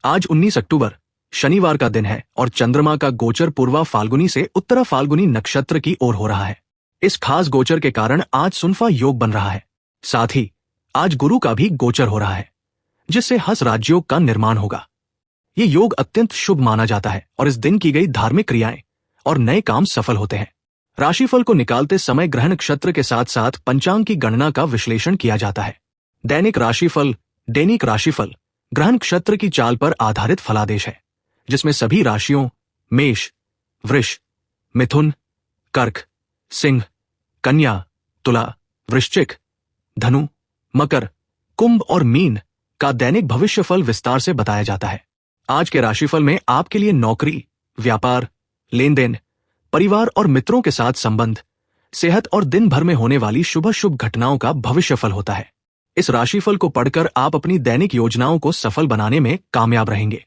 आज 19 अक्टूबर शनिवार का दिन है और चंद्रमा का गोचर पूर्वा फाल्गुनी से उत्तरा फाल्गुनी नक्षत्र की ओर हो रहा है। इस खास गोचर के कारण आज सुनफा योग बन रहा है। साथ ही आज गुरु का भी गोचर हो रहा है, जिससे हस राजयोग का निर्माण होगा। ये योग अत्यंत शुभ माना जाता है और इस दिन की गई धार्मिक क्रियाएं और नए काम सफल होते हैं। राशिफल को निकालते समय ग्रह नक्षत्र के साथ साथ पंचांग की गणना का विश्लेषण किया जाता है। दैनिक राशिफल ग्रह नक्षत्र की चाल पर आधारित फलादेश है, जिसमें सभी राशियों मेष, वृष, मिथुन, कर्क, सिंह, कन्या, तुला, वृश्चिक, धनु, मकर, कुंभ और मीन का दैनिक भविष्यफल विस्तार से बताया जाता है। आज के राशिफल में आपके लिए नौकरी, व्यापार, लेन देन, परिवार और मित्रों के साथ संबंध, सेहत और दिन भर में होने वाली शुभ घटनाओं का भविष्यफल होता है। इस राशिफल को पढ़कर आप अपनी दैनिक योजनाओं को सफल बनाने में कामयाब रहेंगे।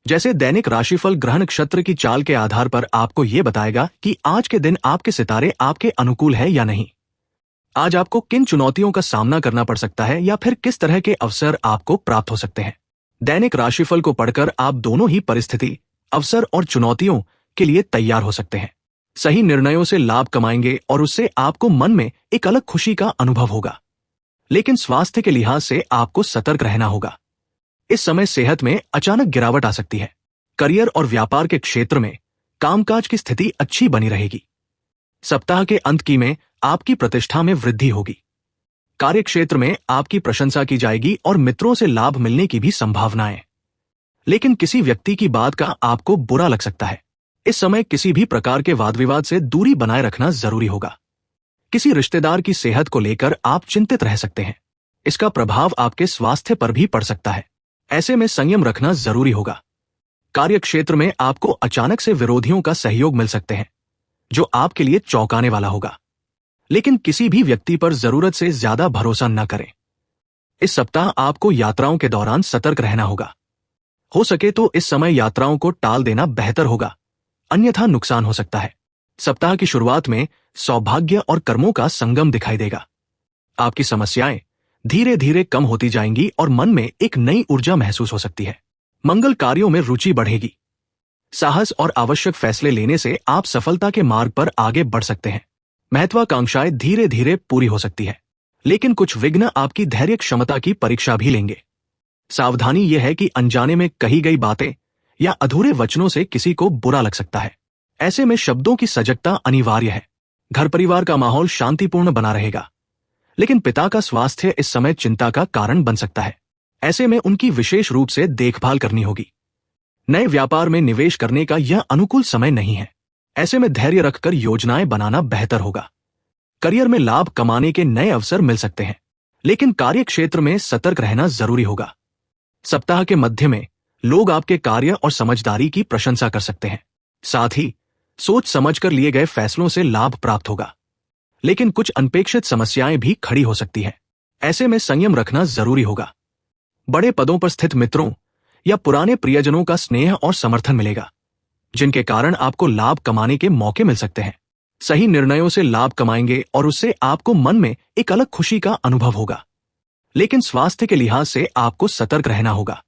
जैसे दैनिक राशिफल ग्रह नक्षत्र की चाल के आधार पर आपको यह बताएगा कि आज के दिन आपके सितारे आपके अनुकूल है या नहीं। आज आपको किन चुनौतियों का सामना करना पड़ सकता है या फिर किस तरह के अवसर आपको प्राप्त हो सकते हैं। दैनिक राशिफल को पढ़कर आप दोनों ही परिस्थिति, अवसर और चुनौतियों के लिए तैयार हो सकते हैं। सही निर्णयों से लाभ कमाएंगे और उससे आपको मन में एक अलग खुशी का अनुभव होगा। लेकिन स्वास्थ्य के लिहाज से आपको सतर्क रहना होगा। इस समय सेहत में अचानक गिरावट आ सकती है। करियर और व्यापार के क्षेत्र में कामकाज की स्थिति अच्छी बनी रहेगी। सप्ताह के अंत में आपकी प्रतिष्ठा में वृद्धि होगी। कार्यक्षेत्र में आपकी प्रशंसा की जाएगी और मित्रों से लाभ मिलने की भी संभावनाएं। लेकिन किसी व्यक्ति की बात का आपको बुरा लग सकता है। इस समय किसी भी प्रकार के वाद विवाद से दूरी बनाए रखना जरूरी होगा। किसी रिश्तेदार की सेहत को लेकर आप चिंतित रह सकते हैं। इसका प्रभाव आपके स्वास्थ्य पर भी पड़ सकता है। ऐसे में संयम रखना जरूरी होगा। कार्यक्षेत्र में आपको अचानक से विरोधियों का सहयोग मिल सकते हैं, जो आपके लिए चौंकाने वाला होगा। लेकिन किसी भी व्यक्ति पर जरूरत से ज्यादा भरोसा न करें। इस सप्ताह आपको यात्राओं के दौरान सतर्क रहना होगा। हो सके तो इस समय यात्राओं को टाल देना बेहतर होगा, अन्यथा नुकसान हो सकता है। सप्ताह की शुरुआत में सौभाग्य और कर्मों का संगम दिखाई देगा। आपकी समस्याएं धीरे धीरे कम होती जाएंगी और मन में एक नई ऊर्जा महसूस हो सकती है। मंगल कार्यों में रुचि बढ़ेगी। साहस और आवश्यक फैसले लेने से आप सफलता के मार्ग पर आगे बढ़ सकते हैं। महत्वाकांक्षाएं धीरे धीरे पूरी हो सकती है, लेकिन कुछ विघ्न आपकी धैर्य क्षमता की परीक्षा भी लेंगे। सावधानी यह है कि अनजाने में कही गई बातें या अधूरे वचनों से किसी को बुरा लग सकता है। ऐसे में शब्दों की सजगता अनिवार्य है। घर परिवार का माहौल शांतिपूर्ण बना रहेगा, लेकिन पिता का स्वास्थ्य इस समय चिंता का कारण बन सकता है। ऐसे में उनकी विशेष रूप से देखभाल करनी होगी। नए व्यापार में निवेश करने का यह अनुकूल समय नहीं है। ऐसे में धैर्य रखकर योजनाएं बनाना बेहतर होगा। करियर में लाभ कमाने के नए अवसर मिल सकते हैं, लेकिन कार्यक्षेत्र में सतर्क रहना जरूरी होगा। सप्ताह के मध्य में लोग आपके कार्य और समझदारी की प्रशंसा कर सकते हैं। साथ ही सोच समझकर लिए गए फैसलों से लाभ प्राप्त होगा, लेकिन कुछ अनपेक्षित समस्याएं भी खड़ी हो सकती हैं। ऐसे में संयम रखना जरूरी होगा। बड़े पदों पर स्थित मित्रों या पुराने प्रियजनों का स्नेह और समर्थन मिलेगा, जिनके कारण आपको लाभ कमाने के मौके मिल सकते हैं। सही निर्णयों से लाभ कमाएंगे और उससे आपको मन में एक अलग खुशी का अनुभव होगा। लेकिन स्वास्थ्य के लिहाज से आपको सतर्क रहना होगा।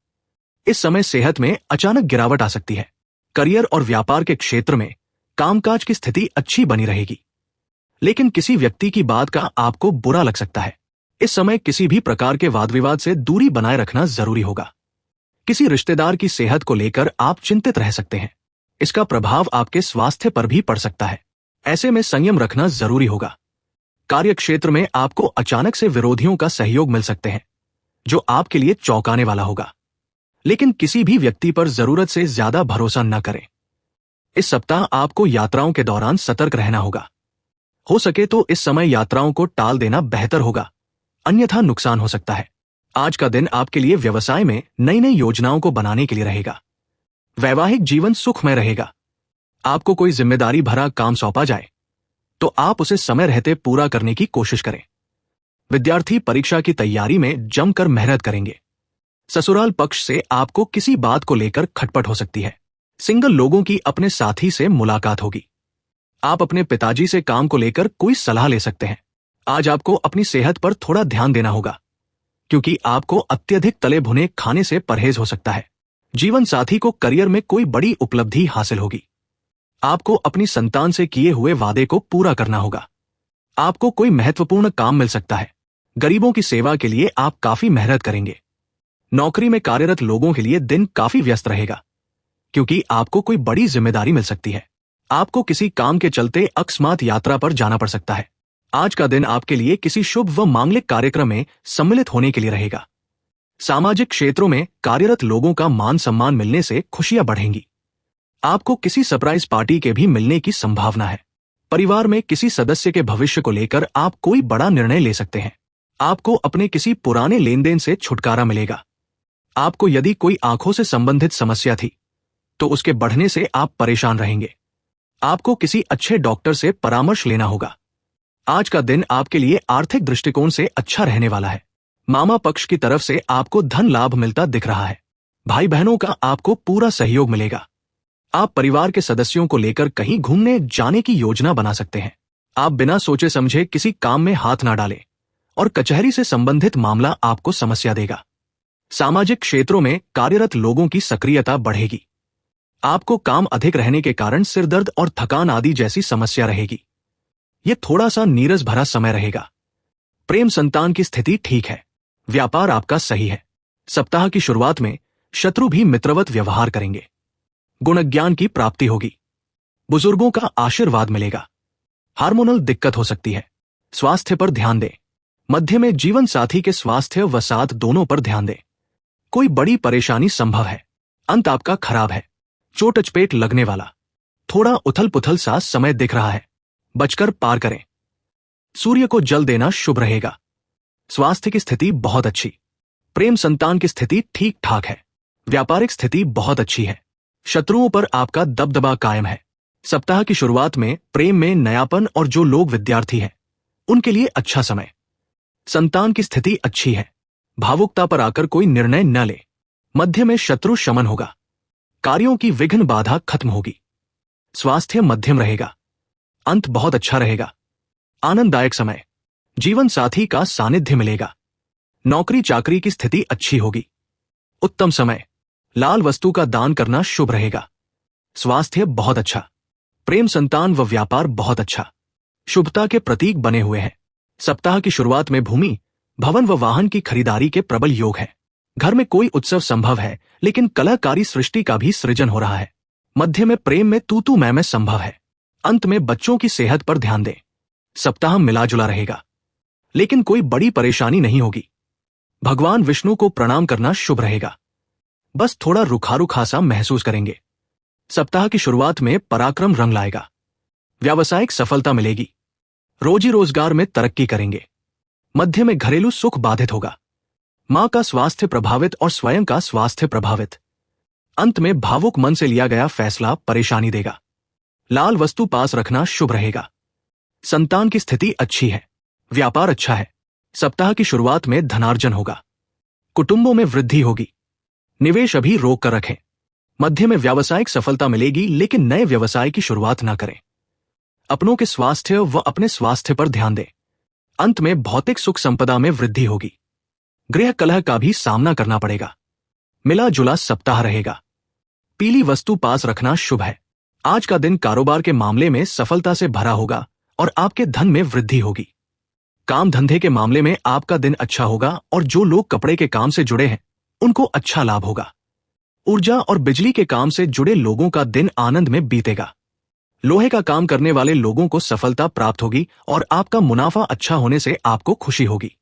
इस समय सेहत में अचानक गिरावट आ सकती है। करियर और व्यापार के क्षेत्र में कामकाज की स्थिति अच्छी बनी रहेगी, लेकिन किसी व्यक्ति की बात का आपको बुरा लग सकता है। इस समय किसी भी प्रकार के वाद विवाद से दूरी बनाए रखना जरूरी होगा। किसी रिश्तेदार की सेहत को लेकर आप चिंतित रह सकते हैं। इसका प्रभाव आपके स्वास्थ्य पर भी पड़ सकता है। ऐसे में संयम रखना जरूरी होगा। कार्यक्षेत्र में आपको अचानक से विरोधियों का सहयोग मिल सकते हैं, जो आपके लिए चौंकाने वाला होगा। लेकिन किसी भी व्यक्ति पर जरूरत से ज्यादा भरोसा न करें। इस सप्ताह आपको यात्राओं के दौरान सतर्क रहना होगा। हो सके तो इस समय यात्राओं को टाल देना बेहतर होगा, अन्यथा नुकसान हो सकता है। आज का दिन आपके लिए व्यवसाय में नई नई योजनाओं को बनाने के लिए रहेगा। वैवाहिक जीवन सुखमय रहेगा। आपको कोई जिम्मेदारी भरा काम सौंपा जाए तो आप उसे समय रहते पूरा करने की कोशिश करें। विद्यार्थी परीक्षा की तैयारी में जमकर मेहनत करेंगे। ससुराल पक्ष से आपको किसी बात को लेकर खटपट हो सकती है। सिंगल लोगों की अपने साथी से मुलाकात होगी। आप अपने पिताजी से काम को लेकर कोई सलाह ले सकते हैं। आज आपको अपनी सेहत पर थोड़ा ध्यान देना होगा, क्योंकि आपको अत्यधिक तले भुने खाने से परहेज हो सकता है, जीवन साथी को करियर में कोई बड़ी उपलब्धि हासिल होगी। आपको अपनी संतान से किए हुए वादे को पूरा करना होगा। आपको कोई महत्वपूर्ण काम मिल सकता है। गरीबों की सेवा के लिए आप काफी मेहनत करेंगे। नौकरी में कार्यरत लोगों के लिए दिन काफी व्यस्त रहेगा, क्योंकि आपको कोई बड़ी जिम्मेदारी मिल सकती है। आपको किसी काम के चलते अकस्मात यात्रा पर जाना पड़ सकता है। आज का दिन आपके लिए किसी शुभ व मांगलिक कार्यक्रम में सम्मिलित होने के लिए रहेगा। सामाजिक क्षेत्रों में कार्यरत लोगों का मान सम्मान मिलने से खुशियां बढ़ेंगी। आपको किसी सरप्राइज पार्टी के भी मिलने की संभावना है। परिवार में किसी सदस्य के भविष्य को लेकर आप कोई बड़ा निर्णय ले सकते हैं। आपको अपने किसी पुराने लेन देन से छुटकारा मिलेगा। आपको यदि कोई आंखों से संबंधित समस्या थी तो उसके बढ़ने से आप परेशान रहेंगे। आपको किसी अच्छे डॉक्टर से परामर्श लेना होगा। आज का दिन आपके लिए आर्थिक दृष्टिकोण से अच्छा रहने वाला है। मामा पक्ष की तरफ से आपको धन लाभ मिलता दिख रहा है। भाई बहनों का आपको पूरा सहयोग मिलेगा। आप परिवार के सदस्यों को लेकर कहीं घूमने जाने की योजना बना सकते हैं। आप बिना सोचे समझे किसी काम में हाथ ना डालें और कचहरी से संबंधित मामला आपको समस्या देगा। सामाजिक क्षेत्रों में कार्यरत लोगों की सक्रियता बढ़ेगी। आपको काम अधिक रहने के कारण सिरदर्द और थकान आदि जैसी समस्या रहेगी। यह थोड़ा सा नीरस भरा समय रहेगा। प्रेम संतान की स्थिति ठीक है। व्यापार आपका सही है। सप्ताह की शुरुआत में शत्रु भी मित्रवत व्यवहार करेंगे। गुण ज्ञान की प्राप्ति होगी। बुजुर्गों का आशीर्वाद मिलेगा। हार्मोनल दिक्कत हो सकती है, स्वास्थ्य पर ध्यान दें। मध्य में जीवन साथी के स्वास्थ्य व साथ दोनों पर ध्यान दें। कोई बड़ी परेशानी संभव है। अंत आपका खराब है। चोट चपेट लगने वाला, थोड़ा उथल पुथल सा समय दिख रहा है। बचकर पार करें। सूर्य को जल देना शुभ रहेगा। स्वास्थ्य की स्थिति बहुत अच्छी। प्रेम संतान की स्थिति ठीक ठाक है। व्यापारिक स्थिति बहुत अच्छी है। शत्रुओं पर आपका दबदबा कायम है। सप्ताह की शुरुआत में प्रेम में नयापन और जो लोग विद्यार्थी हैं उनके लिए अच्छा समय। संतान की स्थिति अच्छी है। भावुकता पर आकर कोई निर्णय न ले। मध्य में शत्रु शमन होगा। कार्यों की विघ्न बाधा खत्म होगी। स्वास्थ्य मध्यम रहेगा। अंत बहुत अच्छा रहेगा। आनंददायक समय। जीवन साथी का सानिध्य मिलेगा। नौकरी चाकरी की स्थिति अच्छी होगी। उत्तम समय। लाल वस्तु का दान करना शुभ रहेगा। स्वास्थ्य बहुत अच्छा। प्रेम संतान व व्यापार बहुत अच्छा। शुभता के प्रतीक बने हुए हैं। सप्ताह की शुरुआत में भूमि, भवन व वाहन की खरीदारी के प्रबल योग है। घर में कोई उत्सव संभव है, लेकिन कलाकारी सृष्टि का भी सृजन हो रहा है। मध्य में प्रेम में तू मैं संभव है। अंत में बच्चों की सेहत पर ध्यान दें। सप्ताह मिला-जुला रहेगा, लेकिन कोई बड़ी परेशानी नहीं होगी। भगवान विष्णु को प्रणाम करना शुभ रहेगा। बस थोड़ा रुखा सा महसूस करेंगे। सप्ताह की शुरुआत में पराक्रम रंग लाएगा। व्यावसायिक सफलता मिलेगी। रोजी रोजगार में तरक्की करेंगे। मध्य में घरेलू सुख बाधित होगा। मां का स्वास्थ्य प्रभावित और स्वयं का स्वास्थ्य प्रभावित। अंत में भावुक मन से लिया गया फैसला परेशानी देगा। लाल वस्तु पास रखना शुभ रहेगा। संतान की स्थिति अच्छी है। व्यापार अच्छा है। सप्ताह की शुरुआत में धनार्जन होगा। कुटुंबों में वृद्धि होगी। निवेश अभी रोक कर रखें। मध्य में व्यावसायिक सफलता मिलेगी, लेकिन नए व्यवसाय की शुरुआत न करें। अपनों के स्वास्थ्य व अपने स्वास्थ्य पर ध्यान दें। अंत में भौतिक सुख संपदा में वृद्धि होगी। गृह कलह का भी सामना करना पड़ेगा। मिला जुला सप्ताह रहेगा। पीली वस्तु पास रखना शुभ है। आज का दिन कारोबार के मामले में सफलता से भरा होगा और आपके धन में वृद्धि होगी। काम धंधे के मामले में आपका दिन अच्छा होगा और जो लोग कपड़े के काम से जुड़े हैं उनको अच्छा लाभ होगा। ऊर्जा और बिजली के काम से जुड़े लोगों का दिन आनंद में बीतेगा। लोहे का काम करने वाले लोगों को सफलता प्राप्त होगी और आपका मुनाफा अच्छा होने से आपको खुशी होगी।